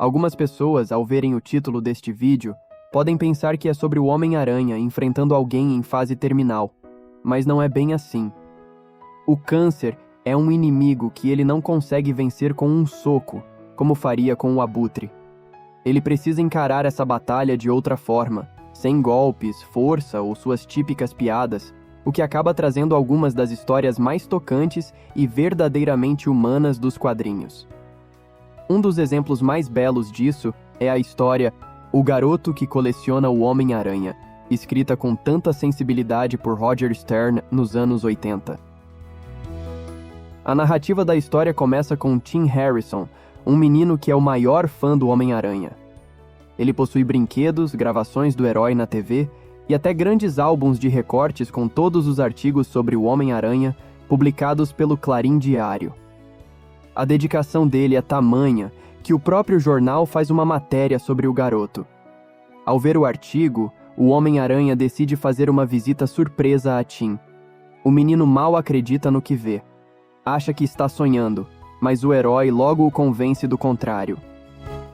Algumas pessoas, ao verem o título deste vídeo, podem pensar que é sobre o Homem-Aranha enfrentando alguém em fase terminal, mas não é bem assim. O câncer é um inimigo que ele não consegue vencer com um soco, como faria com o Abutre. Ele precisa encarar essa batalha de outra forma, sem golpes, força ou suas típicas piadas, o que acaba trazendo algumas das histórias mais tocantes e verdadeiramente humanas dos quadrinhos. Um dos exemplos mais belos disso é a história O Garoto que Coleciona o Homem-Aranha, escrita com tanta sensibilidade por Roger Stern nos anos 80. A narrativa da história começa com Tim Harrison, um menino que é o maior fã do Homem-Aranha. Ele possui brinquedos, gravações do herói na TV e até grandes álbuns de recortes com todos os artigos sobre o Homem-Aranha publicados pelo Clarim Diário. A dedicação dele é tamanha que o próprio jornal faz uma matéria sobre o garoto. Ao ver o artigo, o Homem-Aranha decide fazer uma visita surpresa a Tim. O menino mal acredita no que vê. Acha que está sonhando, mas o herói logo o convence do contrário.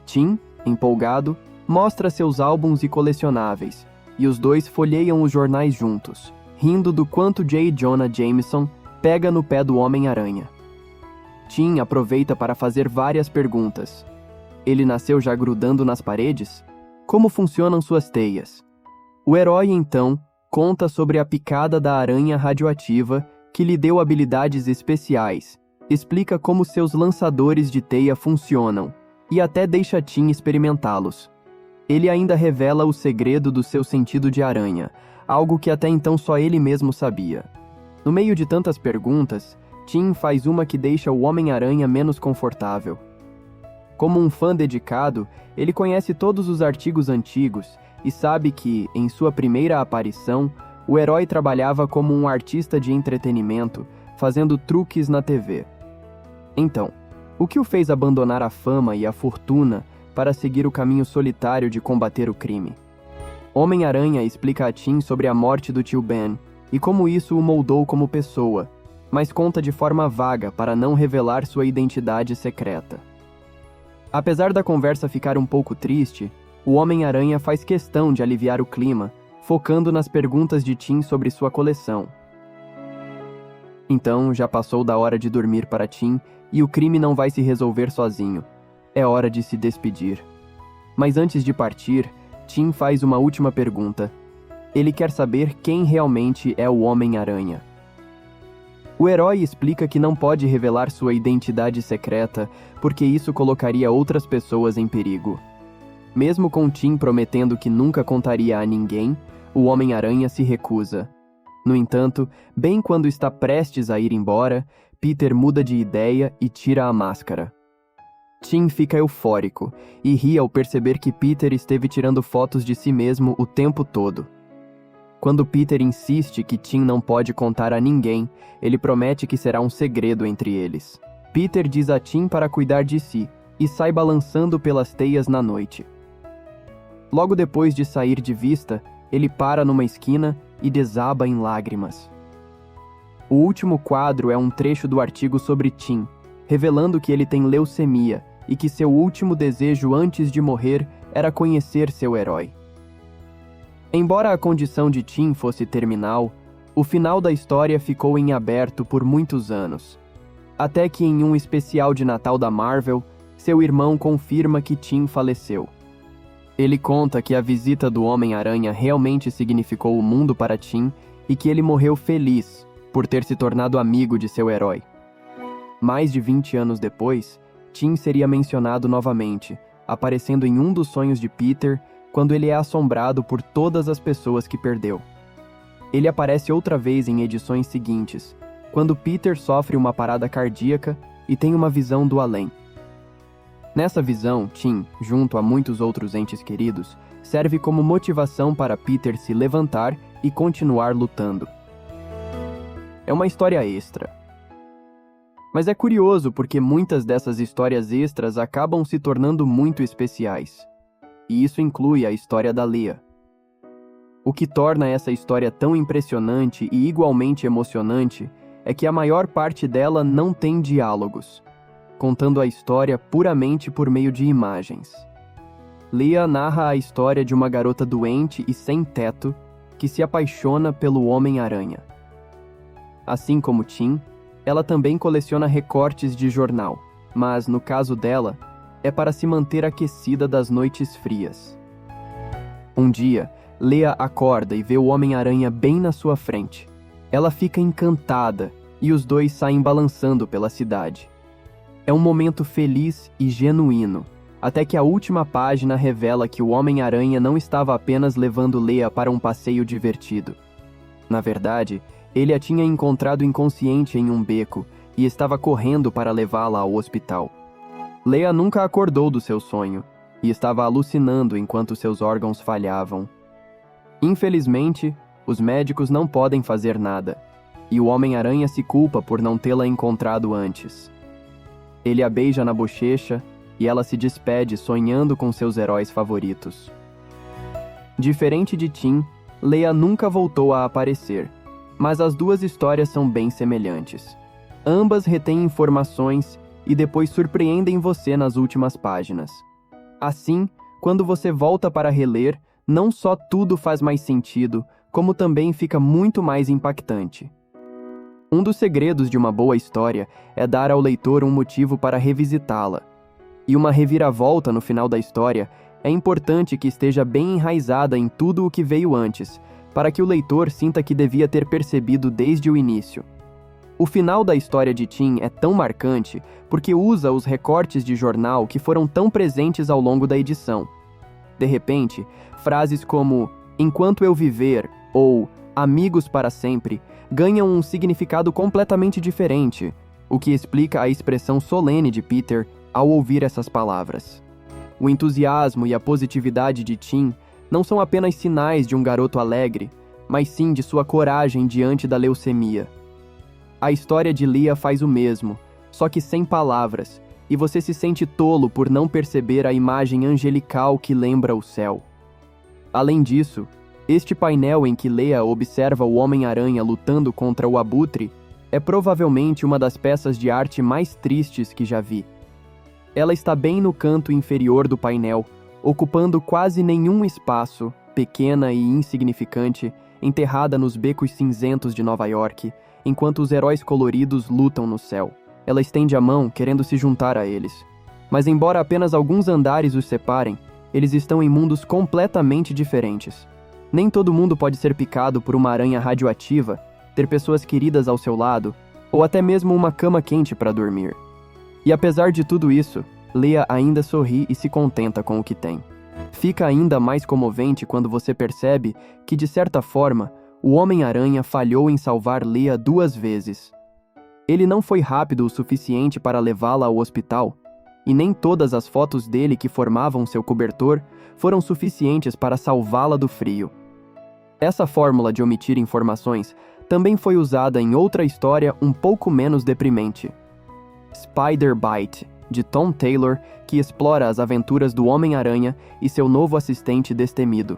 Tim, empolgado, mostra seus álbuns e colecionáveis, e os dois folheiam os jornais juntos, rindo do quanto J. Jonah Jameson pega no pé do Homem-Aranha. Tim aproveita para fazer várias perguntas. Ele nasceu já grudando nas paredes? Como funcionam suas teias? O herói, então, conta sobre a picada da aranha radioativa que lhe deu habilidades especiais, explica como seus lançadores de teia funcionam e até deixa Tim experimentá-los. Ele ainda revela o segredo do seu sentido de aranha, algo que até então só ele mesmo sabia. No meio de tantas perguntas, Tim faz uma que deixa o Homem-Aranha menos confortável. Como um fã dedicado, ele conhece todos os artigos antigos e sabe que, em sua primeira aparição, o herói trabalhava como um artista de entretenimento, fazendo truques na TV. Então, o que o fez abandonar a fama e a fortuna para seguir o caminho solitário de combater o crime? Homem-Aranha explica a Tim sobre a morte do tio Ben e como isso o moldou como pessoa, mas conta de forma vaga para não revelar sua identidade secreta. Apesar da conversa ficar um pouco triste, o Homem-Aranha faz questão de aliviar o clima, focando nas perguntas de Tim sobre sua coleção. Então, já passou da hora de dormir para Tim e o crime não vai se resolver sozinho. É hora de se despedir. Mas antes de partir, Tim faz uma última pergunta. Ele quer saber quem realmente é o Homem-Aranha. O herói explica que não pode revelar sua identidade secreta porque isso colocaria outras pessoas em perigo. Mesmo com Tim prometendo que nunca contaria a ninguém, o Homem-Aranha se recusa. No entanto, bem quando está prestes a ir embora, Peter muda de ideia e tira a máscara. Tim fica eufórico e ri ao perceber que Peter esteve tirando fotos de si mesmo o tempo todo. Quando Peter insiste que Tim não pode contar a ninguém, ele promete que será um segredo entre eles. Peter diz a Tim para cuidar de si e sai balançando pelas teias na noite. Logo depois de sair de vista, ele para numa esquina e desaba em lágrimas. O último quadro é um trecho do artigo sobre Tim, revelando que ele tem leucemia e que seu último desejo antes de morrer era conhecer seu herói. Embora a condição de Tim fosse terminal, o final da história ficou em aberto por muitos anos. Até que em um especial de Natal da Marvel, seu irmão confirma que Tim faleceu. Ele conta que a visita do Homem-Aranha realmente significou o mundo para Tim e que ele morreu feliz por ter se tornado amigo de seu herói. Mais de 20 anos depois, Tim seria mencionado novamente, aparecendo em um dos sonhos de Peter quando ele é assombrado por todas as pessoas que perdeu. Ele aparece outra vez em edições seguintes, quando Peter sofre uma parada cardíaca e tem uma visão do além. Nessa visão, Tim, junto a muitos outros entes queridos, serve como motivação para Peter se levantar e continuar lutando. É uma história extra. Mas é curioso porque muitas dessas histórias extras acabam se tornando muito especiais. E isso inclui a história da Leah. O que torna essa história tão impressionante e igualmente emocionante é que a maior parte dela não tem diálogos. contando a história puramente por meio de imagens. Leah narra a história de uma garota doente e sem teto que se apaixona pelo Homem-Aranha. Assim como Tim, ela também coleciona recortes de jornal, mas, no caso dela, é para se manter aquecida das noites frias. Um dia, Leah acorda e vê o Homem-Aranha bem na sua frente. Ela fica encantada e os dois saem balançando pela cidade. É um momento feliz e genuíno, até que a última página revela que o Homem-Aranha não estava apenas levando Leah para um passeio divertido. Na verdade, ele a tinha encontrado inconsciente em um beco e estava correndo para levá-la ao hospital. Leah nunca acordou do seu sonho e estava alucinando enquanto seus órgãos falhavam. Infelizmente, os médicos não podem fazer nada, e o Homem-Aranha se culpa por não tê-la encontrado antes. Ele a beija na bochecha e ela se despede sonhando com seus heróis favoritos. Diferente de Tim, Leah nunca voltou a aparecer, mas as duas histórias são bem semelhantes. Ambas retêm informações e depois surpreendem você nas últimas páginas. Assim, quando você volta para reler, não só tudo faz mais sentido, como também fica muito mais impactante. Um dos segredos de uma boa história é dar ao leitor um motivo para revisitá-la. E uma reviravolta no final da história é importante que esteja bem enraizada em tudo o que veio antes, para que o leitor sinta que devia ter percebido desde o início. O final da história de Tim é tão marcante porque usa os recortes de jornal que foram tão presentes ao longo da edição. De repente, frases como "enquanto eu viver" ou "amigos para sempre" ganham um significado completamente diferente, o que explica a expressão solene de Peter ao ouvir essas palavras. O entusiasmo e a positividade de Tim não são apenas sinais de um garoto alegre, mas sim de sua coragem diante da leucemia. A história de Leah faz o mesmo, só que sem palavras, e você se sente tolo por não perceber a imagem angelical que lembra o céu. Além disso, este painel em que Leah observa o Homem-Aranha lutando contra o Abutre é provavelmente uma das peças de arte mais tristes que já vi. Ela está bem no canto inferior do painel, ocupando quase nenhum espaço, pequena e insignificante, enterrada nos becos cinzentos de Nova York, enquanto os heróis coloridos lutam no céu. Ela estende a mão, querendo se juntar a eles. Mas embora apenas alguns andares os separem, eles estão em mundos completamente diferentes. Nem todo mundo pode ser picado por uma aranha radioativa, ter pessoas queridas ao seu lado, ou até mesmo uma cama quente para dormir. E apesar de tudo isso, Leah ainda sorri e se contenta com o que tem. Fica ainda mais comovente quando você percebe que, de certa forma, o Homem-Aranha falhou em salvar Leah 2 vezes. Ele não foi rápido o suficiente para levá-la ao hospital, e nem todas as fotos dele que formavam seu cobertor foram suficientes para salvá-la do frio. Essa fórmula de omitir informações também foi usada em outra história um pouco menos deprimente. Spider-Bite, de Tom Taylor, que explora as aventuras do Homem-Aranha e seu novo assistente destemido.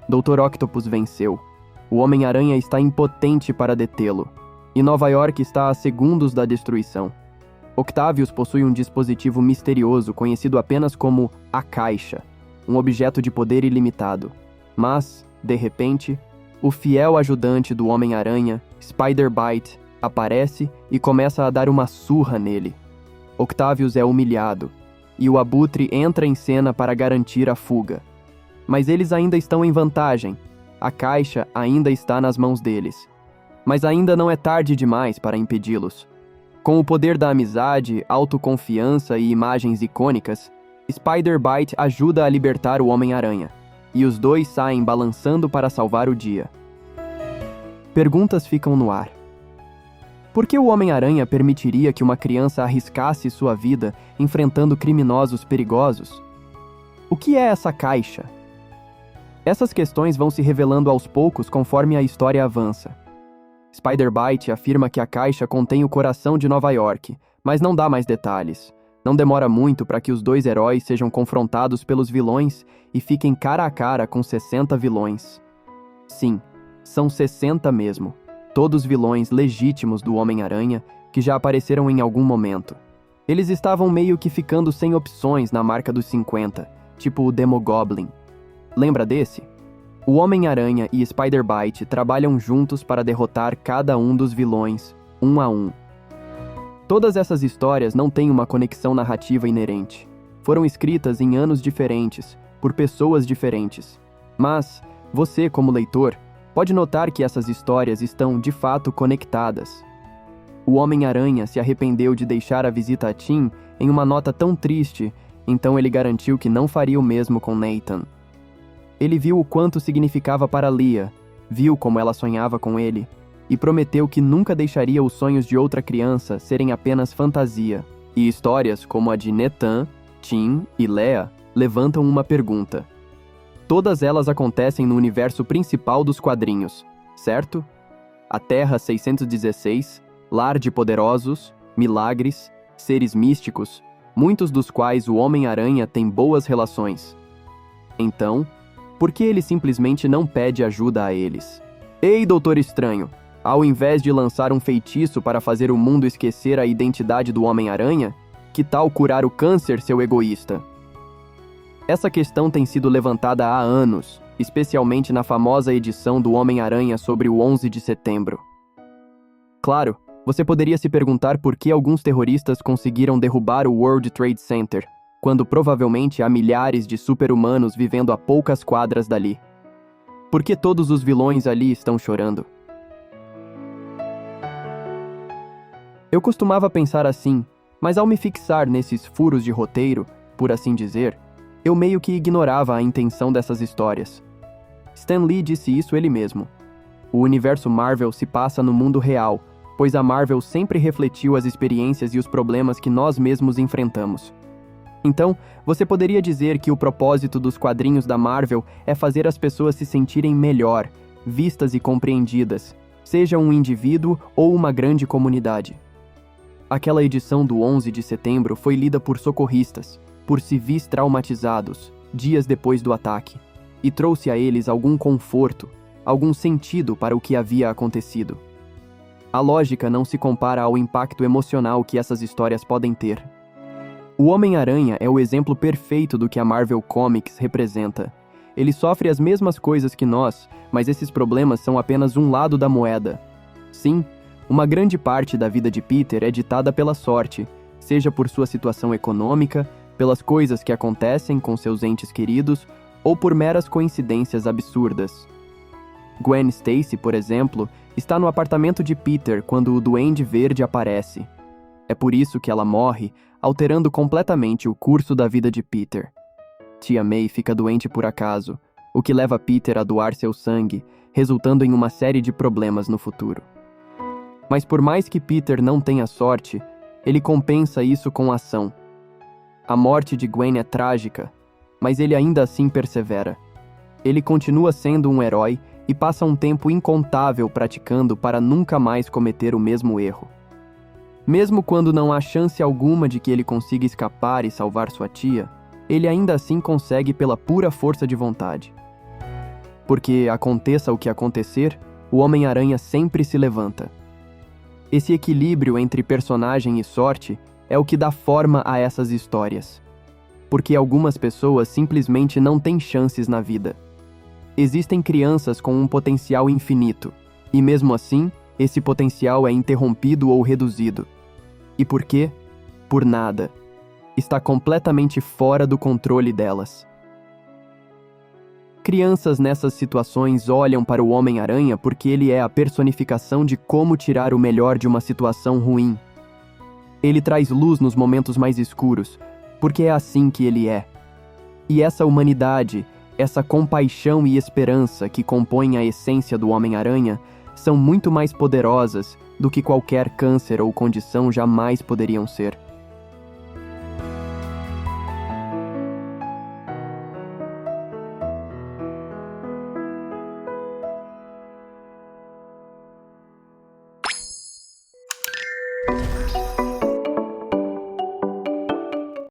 Dr. Octopus venceu. O Homem-Aranha está impotente para detê-lo, e Nova York está a segundos da destruição. Octavius possui um dispositivo misterioso conhecido apenas como a Caixa, um objeto de poder ilimitado. Mas, de repente, o fiel ajudante do Homem-Aranha, Spider-Bite, aparece e começa a dar uma surra nele. Octavius é humilhado, e o Abutre entra em cena para garantir a fuga. Mas eles ainda estão em vantagem. A Caixa ainda está nas mãos deles. Mas ainda não é tarde demais para impedi-los. Com o poder da amizade, autoconfiança e imagens icônicas, Spider-Bite ajuda a libertar o Homem-Aranha, e os dois saem balançando para salvar o dia. Perguntas ficam no ar. Por que o Homem-Aranha permitiria que uma criança arriscasse sua vida enfrentando criminosos perigosos? O que é essa caixa? Essas questões vão se revelando aos poucos conforme a história avança. Spider-Bite afirma que a caixa contém o coração de Nova York, mas não dá mais detalhes. Não demora muito para que os dois heróis sejam confrontados pelos vilões e fiquem cara a cara com 60 vilões. Sim, são 60 mesmo. Todos vilões legítimos do Homem-Aranha que já apareceram em algum momento. Eles estavam meio que ficando sem opções na marca dos 50, tipo o Demogoblin. Lembra desse? O Homem-Aranha e Spider-Bite trabalham juntos para derrotar cada um dos vilões, um a um. Todas essas histórias não têm uma conexão narrativa inerente. Foram escritas em anos diferentes, por pessoas diferentes. Mas, você, como leitor, pode notar que essas histórias estão, de fato, conectadas. O Homem-Aranha se arrependeu de deixar a visita a Tim em uma nota tão triste, então ele garantiu que não faria o mesmo com Nathan. Ele viu o quanto significava para Leah, viu como ela sonhava com ele, e prometeu que nunca deixaria os sonhos de outra criança serem apenas fantasia. E histórias como a de Nathan, Tim e Leah levantam uma pergunta. Todas elas acontecem no universo principal dos quadrinhos, certo? A Terra 616, lar de poderosos, milagres, seres místicos, muitos dos quais o Homem-Aranha tem boas relações. Então, por que ele simplesmente não pede ajuda a eles? Ei, Doutor Estranho! Ao invés de lançar um feitiço para fazer o mundo esquecer a identidade do Homem-Aranha, que tal curar o câncer, seu egoísta? Essa questão tem sido levantada há anos, especialmente na famosa edição do Homem-Aranha sobre o 11 de setembro. Claro, você poderia se perguntar por que alguns terroristas conseguiram derrubar o World Trade Center, quando provavelmente há milhares de super-humanos vivendo a poucas quadras dali. Por que todos os vilões ali estão chorando? Eu costumava pensar assim, mas ao me fixar nesses furos de roteiro, por assim dizer, eu meio que ignorava a intenção dessas histórias. Stan Lee disse isso ele mesmo. O universo Marvel se passa no mundo real, pois a Marvel sempre refletiu as experiências e os problemas que nós mesmos enfrentamos. Então, você poderia dizer que o propósito dos quadrinhos da Marvel é fazer as pessoas se sentirem melhor, vistas e compreendidas, seja um indivíduo ou uma grande comunidade. Aquela edição do 11 de setembro foi lida por socorristas, por civis traumatizados, dias depois do ataque, e trouxe a eles algum conforto, algum sentido para o que havia acontecido. A lógica não se compara ao impacto emocional que essas histórias podem ter. O Homem-Aranha é o exemplo perfeito do que a Marvel Comics representa. Ele sofre as mesmas coisas que nós, mas esses problemas são apenas um lado da moeda. Sim, uma grande parte da vida de Peter é ditada pela sorte, seja por sua situação econômica, pelas coisas que acontecem com seus entes queridos, ou por meras coincidências absurdas. Gwen Stacy, por exemplo, está no apartamento de Peter quando o Duende Verde aparece. É por isso que ela morre, alterando completamente o curso da vida de Peter. Tia May fica doente por acaso, o que leva Peter a doar seu sangue, resultando em uma série de problemas no futuro. Mas por mais que Peter não tenha sorte, ele compensa isso com ação. A morte de Gwen é trágica, mas ele ainda assim persevera. Ele continua sendo um herói e passa um tempo incontável praticando para nunca mais cometer o mesmo erro. Mesmo quando não há chance alguma de que ele consiga escapar e salvar sua tia, ele ainda assim consegue pela pura força de vontade. Porque, aconteça o que acontecer, o Homem-Aranha sempre se levanta. Esse equilíbrio entre personagem e sorte é o que dá forma a essas histórias. Porque algumas pessoas simplesmente não têm chances na vida. Existem crianças com um potencial infinito, e mesmo assim, esse potencial é interrompido ou reduzido. E por quê? Por nada. Está completamente fora do controle delas. Crianças nessas situações olham para o Homem-Aranha porque ele é a personificação de como tirar o melhor de uma situação ruim. Ele traz luz nos momentos mais escuros, porque é assim que ele é. E essa humanidade, essa compaixão e esperança que compõem a essência do Homem-Aranha são muito mais poderosas do que qualquer câncer ou condição jamais poderiam ser.